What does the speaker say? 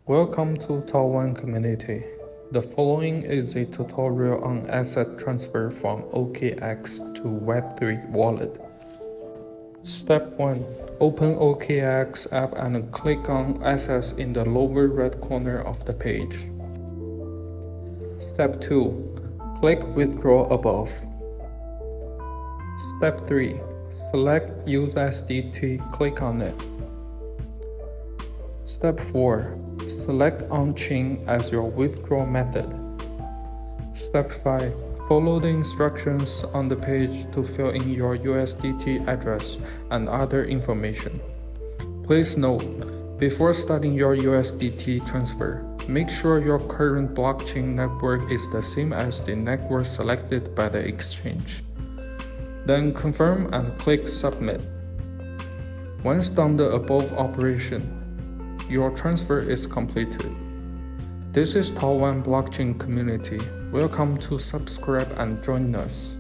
Welcome to Taiwan community. The following is a tutorial on asset transfer from OKX to web3 wallet. Step 1. Open OKX app and click on Assets in the lower right corner of the page. Step 2. Click Withdraw above. Step 3. Select USDT, click on it. Step 4. Select on-chain as your withdrawal method. Step 5. Follow the instructions on the page to fill in your USDT address and other information. Please note, before starting your USDT transfer, make sure your current blockchain network is the same as the network selected by the exchange. Then confirm and click Submit. Once done the above operation, your transfer is completed. This is Taiwan blockchain community. Welcome to subscribe and join us.